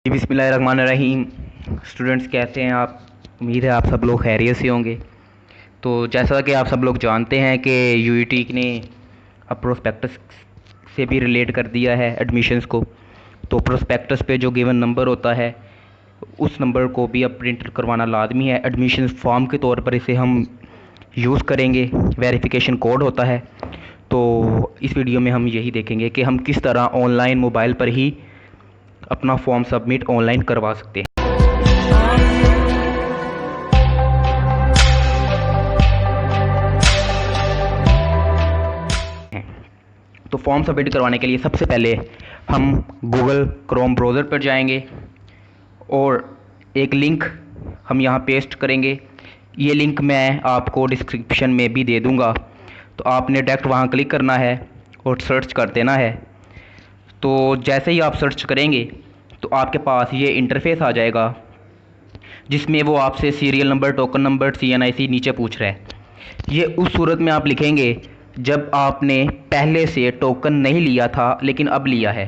बिस्मिल्लाहिर्रहमानिर्रहीम। स्टूडेंट्स कैसे हैं आप? उम्मीद है आप सब लोग खैरियत से होंगे। तो जैसा कि आप सब लोग जानते हैं कि यूईटी ने अब प्रोस्पेक्टस से भी रिलेट कर दिया है एडमिशन्स को। तो प्रोस्पेक्टस पे जो गिवन नंबर होता है उस नंबर को भी अब प्रिंट करवाना लाजमी है। एडमिशन फॉर्म के तौर पर इसे हम यूज़ करेंगे, वेरिफिकेशन कोड होता है। तो इस वीडियो में हम यही देखेंगे कि हम किस तरह ऑनलाइन मोबाइल पर ही अपना फॉर्म सबमिट ऑनलाइन करवा सकते हैं। तो फॉर्म सबमिट करवाने के लिए सबसे पहले हम गूगल क्रोम ब्राउज़र पर जाएंगे और एक लिंक हम यहाँ पेस्ट करेंगे। ये लिंक मैं आपको डिस्क्रिप्शन में भी दे दूँगा। तो आपने डायरेक्ट वहाँ क्लिक करना है और सर्च कर देना है। तो जैसे ही आप सर्च करेंगे तो आपके पास ये इंटरफेस आ जाएगा जिसमें वो आपसे serial number, token number, CNIC नीचे पूछ रहा है। ये उस सूरत में आप लिखेंगे जब आपने पहले से टोकन नहीं लिया था लेकिन अब लिया है,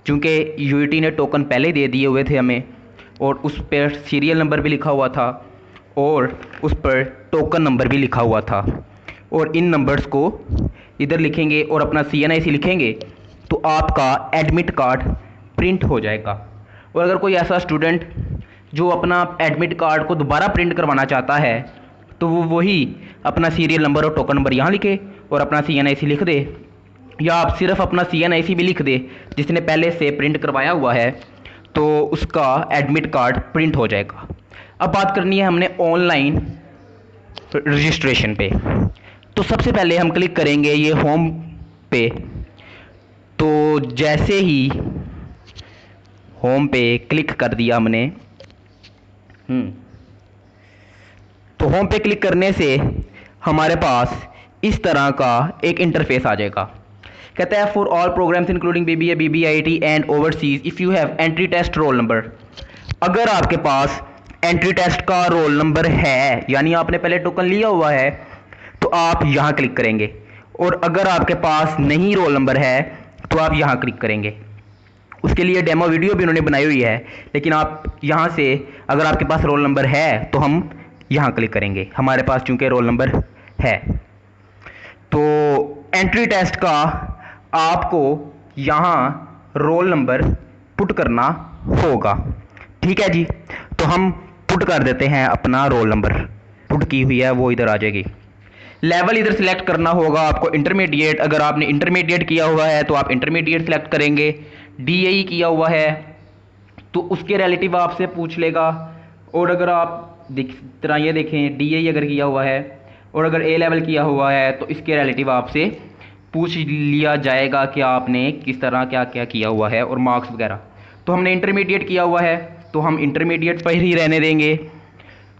क्योंकि यूईटी ने टोकन पहले दे दिए हुए थे हमें और उस पर सीरियल नंबर भी लिखा हुआ था और उस पर टोकन नंबर भी लिखा हुआ था। और इन नंबर्स को इधर लिखेंगे और अपना CNIC लिखेंगे तो आपका एडमिट कार्ड प्रिंट हो जाएगा। और अगर कोई ऐसा स्टूडेंट जो अपना एडमिट कार्ड को दोबारा प्रिंट करवाना चाहता है तो वो वही अपना सीरियल नंबर और टोकन नंबर यहाँ लिखे और अपना CNIC लिख दे, या आप सिर्फ अपना CNIC भी लिख दे जिसने पहले से प्रिंट करवाया हुआ है, तो उसका एडमिट कार्ड प्रिंट हो जाएगा। अब बात करनी है हमने ऑनलाइन रजिस्ट्रेशन पे। तो सबसे पहले हम क्लिक करेंगे ये होम पे। तो जैसे ही होम पे क्लिक कर दिया हमने, तो होम पे क्लिक करने से हमारे पास इस तरह का एक इंटरफेस आ जाएगा। कहता है for all programs including BBA, BBIT and overseas if you have entry test roll number. अगर आपके पास एंट्री टेस्ट का रोल नंबर है, यानी आपने पहले टोकन लिया हुआ है, तो आप यहाँ क्लिक करेंगे। और अगर आपके पास नहीं रोल नंबर है तो आप यहाँ क्लिक करेंगे। उसके लिए डेमो वीडियो भी उन्होंने बनाई हुई है, लेकिन आप यहाँ से अगर आपके पास रोल नंबर है तो हम यहाँ क्लिक करेंगे। हमारे पास चूंकि रोल नंबर है, तो एंट्री टेस्ट का आपको यहाँ रोल नंबर पुट करना होगा। ठीक है जी, तो हम पुट कर देते हैं अपना रोल नंबर। पुट की हुई है वो इधर आ जाएगी। लेवल इधर सिलेक्ट करना होगा आपको इंटरमीडिएट। अगर आपने इंटरमीडिएट किया हुआ है तो आप इंटरमीडिएट सिलेक्ट करेंगे। DAE किया हुआ है तो उसके रिलेटिव आपसे पूछ लेगा। और अगर आप तरह ये देखें, DAE अगर किया हुआ है और अगर A लेवल किया हुआ है तो इसके रिलेटिव आपसे पूछ लिया जाएगा कि आपने किस तरह क्या क्या किया हुआ है और मार्क्स वगैरह। तो हमने इंटरमीडिएट किया हुआ है तो हम इंटरमीडिएट पर ही रहने देंगे।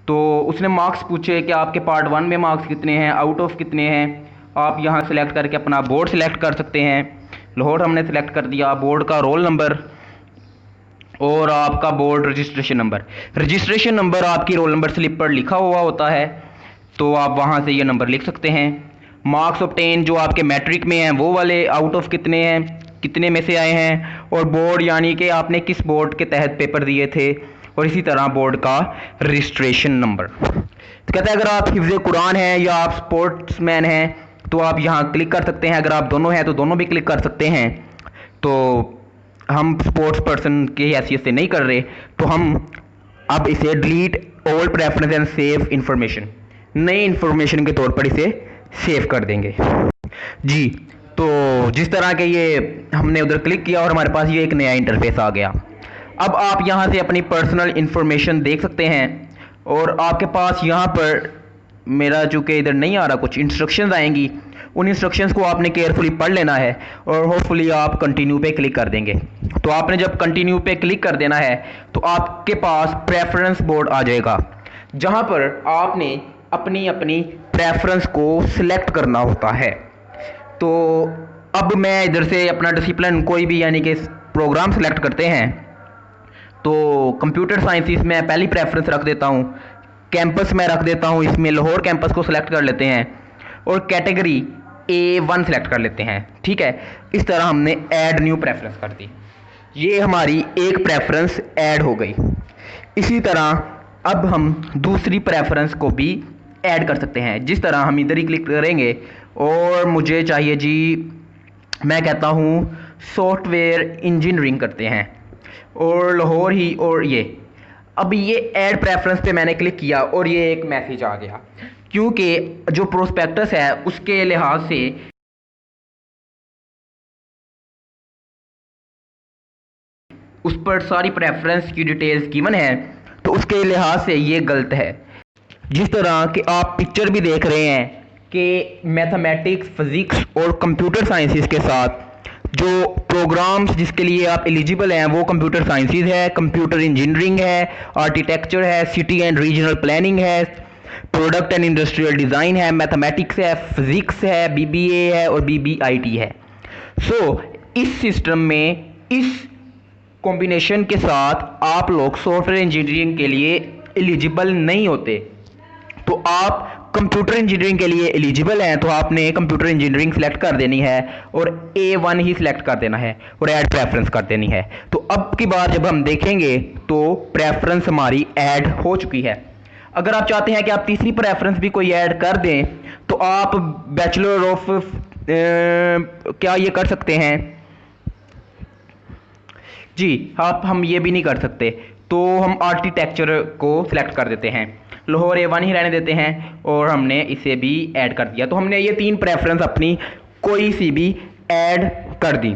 तो उसने मार्क्स पूछे कि आपके पार्ट 1 में मार्क्स कितने हैं, आउट ऑफ कितने हैं। आप यहाँ सेलेक्ट करके अपना बोर्ड सेलेक्ट कर सकते हैं। लाहौर हमने सेलेक्ट कर दिया, बोर्ड का रोल नंबर और आपका board registration number. Registration number आपकी रोल नंबर स्लिप पर लिखा हुआ होता है, तो आप वहाँ से ये नंबर लिख सकते हैं। मार्क्स ऑब्टेन जो आपके मैट्रिक में हैं वो वाले, आउट ऑफ कितने हैं, कितने में से आए हैं, और बोर्ड यानी कि आपने किस बोर्ड के तहत पेपर दिए थे, और इसी तरह बोर्ड का रजिस्ट्रेशन नंबर। तो कहता है अगर आप हिफ्ज़ कुरान हैं या आप स्पोर्ट्समैन हैं तो आप यहाँ क्लिक कर सकते हैं। अगर आप दोनों हैं तो दोनों भी क्लिक कर सकते हैं। तो हम स्पोर्ट्स पर्सन की हैसियत से नहीं कर रहे, तो हम अब इसे delete all preference and save information, नई इंफॉर्मेशन के तौर पर इसे सेव कर देंगे जी। तो जिस तरह के ये हमने उधर क्लिक किया और हमारे पास ये एक नया इंटरफेस आ गया। अब आप यहाँ से अपनी पर्सनल इंफॉर्मेशन देख सकते हैं और आपके पास यहाँ पर, मेरा चूँकि इधर नहीं आ रहा, कुछ इंस्ट्रक्शंस आएंगी। उन इंस्ट्रक्शंस को आपने केयरफुली पढ़ लेना है और होपफुली आप कंटिन्यू पे क्लिक कर देंगे। तो आपने जब कंटिन्यू पे क्लिक कर देना है तो आपके पास प्रेफरेंस बोर्ड आ जाएगा, जहाँ पर आपने अपनी अपनी प्रेफरेंस को सिलेक्ट करना होता है। तो अब मैं इधर से अपना डिसिप्लिन कोई भी यानी कि प्रोग्राम सेलेक्ट करते हैं। तो कंप्यूटर साइंसिस में पहली प्रेफरेंस रख देता हूँ, कैंपस में रख देता हूँ, इसमें लाहौर कैंपस को सिलेक्ट कर लेते हैं और कैटेगरी A1 सेलेक्ट कर लेते हैं। ठीक है, इस तरह हमने ऐड न्यू प्रेफरेंस कर दी। ये हमारी एक प्रेफरेंस ऐड हो गई। इसी तरह अब हम दूसरी प्रेफरेंस को भी ऐड कर सकते हैं। जिस तरह हम इधर ही क्लिक करेंगे और मुझे चाहिए जी, मैं कहता हूँ सॉफ्टवेयर इंजीनियरिंग करते हैं और लाहौर ही, और ये अब ये ऐड प्रेफरेंस पे मैंने क्लिक किया और ये एक मैसेज आ गया, क्योंकि जो प्रोस्पेक्टस है उसके लिहाज से उस पर सारी प्रेफरेंस की डिटेल्स गिवन है, तो उसके लिहाज से ये गलत है। जिस तरह कि आप पिक्चर भी देख रहे हैं कि मैथमेटिक्स, फिजिक्स और कंप्यूटर साइंसेस के साथ जो प्रोग्राम्स जिसके लिए आप एलिजिबल हैं वो कंप्यूटर साइंसेस है, कंप्यूटर इंजीनियरिंग है, आर्किटेक्चर है, सिटी एंड रीजनल प्लानिंग है, प्रोडक्ट एंड इंडस्ट्रियल डिज़ाइन है, मैथमेटिक्स है, फिजिक्स है, बीबीए है और बीबीआईटी है। सो इस सिस्टम में इस कॉम्बिनेशन के साथ आप लोग सॉफ्टवेयर इंजीनियरिंग के लिए एलिजिबल नहीं होते। तो आप कंप्यूटर इंजीनियरिंग के लिए एलिजिबल हैं, तो आपने कंप्यूटर इंजीनियरिंग सेलेक्ट कर देनी है और A1 ही सिलेक्ट कर देना है और ऐड प्रेफरेंस कर देनी है। तो अब की बार जब हम देखेंगे तो प्रेफरेंस हमारी ऐड हो चुकी है। अगर आप चाहते हैं कि आप तीसरी प्रेफरेंस भी कोई ऐड कर दें तो आप बैचलर ऑफ क्या ये कर सकते हैं जी, आप हम ये भी नहीं कर सकते, तो हम आर्किटेक्चर को सिलेक्ट कर देते हैं, लाहौर A1 ही रहने देते हैं और हमने इसे भी ऐड कर दिया। तो हमने ये तीन प्रेफरेंस अपनी कोई सी भी ऐड कर दी।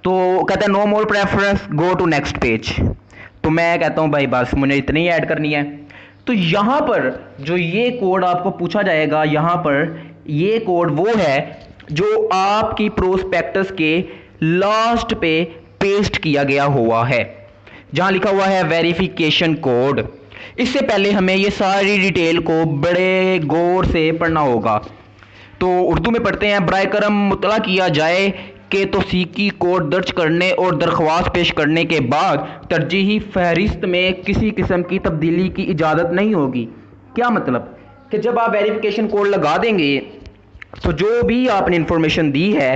तो कहते हैं no more preference, go to next page. तो मैं कहता हूँ भाई बस मुझे इतनी ही ऐड करनी है। तो यहाँ पर जो ये कोड आपको पूछा जाएगा, यहाँ पर ये कोड वो है जो आपकी प्रोस्पेक्टस के लास्ट पे पेस्ट किया गया हुआ है, जहाँ लिखा हुआ है वेरिफिकेशन कोड। इससे पहले हमें ये सारी डिटेल को बड़े गौर से पढ़ना होगा। तो उर्दू में पढ़ते हैं, बराए करम मुतला किया जाए कि तौसीकी कोड दर्ज करने और दरख्वास्त पेश करने के बाद तरजीही फहरिस्त में किसी किस्म की तब्दीली की इजाज़त नहीं होगी। क्या मतलब कि जब आप वेरिफिकेशन कोड लगा देंगे तो जो भी आपने इंफॉर्मेशन दी है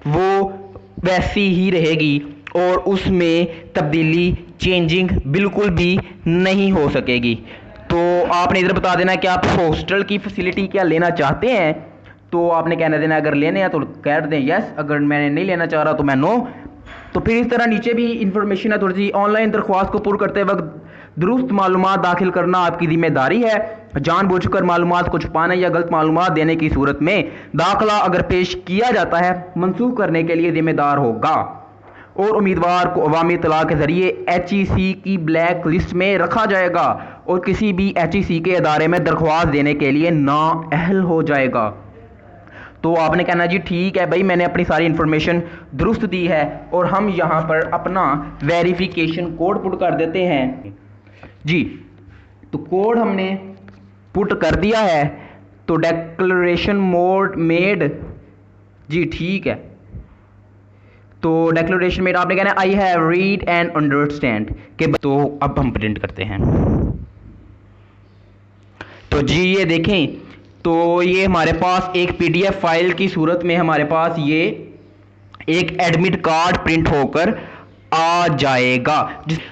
वो वैसी ही रहेगी और उसमें तब्दीली, चेंजिंग बिल्कुल भी नहीं हो सकेगी। तो आपने इधर बता देना कि आप हॉस्टल की फैसिलिटी क्या लेना चाहते हैं, तो आपने कहना देना अगर लेने हैं तो कह दें यस, अगर मैंने नहीं लेना चाह रहा तो मैं नो। तो फिर इस तरह नीचे भी इंफॉर्मेशन है थोड़ी सी। ऑनलाइन दरख्वास्त को पूर्ण करते वक्त दुरुस्त मालूमात दाखिल करना आपकी जिम्मेदारी है। जानबूझकर मालूमात को छुपाने या गलत मालूमात देने की सूरत में दाखिला अगर पेश किया जाता है मनसूख करने के लिए जिम्मेदार होगा और उम्मीदवार को अवामी इत्तला के जरिए HEC की ब्लैक लिस्ट में रखा जाएगा और किसी भी HEC के अदारे में दरख्वास्त देने के लिए नाअहल हो जाएगा। तो आपने कहना जी ठीक है भाई, मैंने अपनी सारी इन्फॉर्मेशन दुरुस्त दी है और हम यहाँ पर अपना वेरिफिकेशन कोड पुट कर देते हैं जी। तो कोड हमने पुट कर दिया है, तो डिक्लेरेशन मोड मेड जी, ठीक है। तो डिक्लेरेशन में आपने कहना I have read and understand के। तो अब हम प्रिंट करते हैं। तो जी ये देखें, तो ये हमारे पास एक PDF फाइल की सूरत में हमारे पास ये एक एडमिट कार्ड प्रिंट होकर आ जाएगा।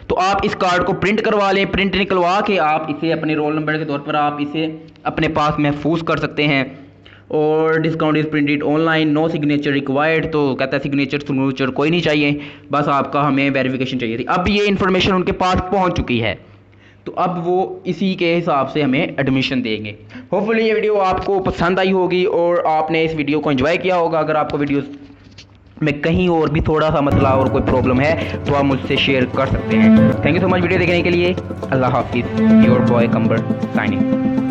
तो आप इस कार्ड को प्रिंट करवा लें। प्रिंट निकलवा के आप इसे अपने रोल नंबर के तौर पर आप इसे अपने पास महफूज कर सकते हैं। और discount is printed online, no signature required. तो कहता है सिग्नेचर कोई नहीं चाहिए, बस आपका हमें वेरिफिकेशन चाहिए थी। अब ये इन्फॉर्मेशन उनके पास पहुंच चुकी है, तो अब वो इसी के हिसाब से हमें एडमिशन देंगे। होपफुली ये वीडियो आपको पसंद आई होगी और आपने इस वीडियो को एंजॉय किया होगा। अगर आपको वीडियो में कहीं और भी थोड़ा सा मसला और कोई प्रॉब्लम है तो आप मुझसे शेयर कर सकते हैं। Thank you so much video देखने के लिए। अल्लाह हाफिज़। योर बॉय कंबर साइनिंग।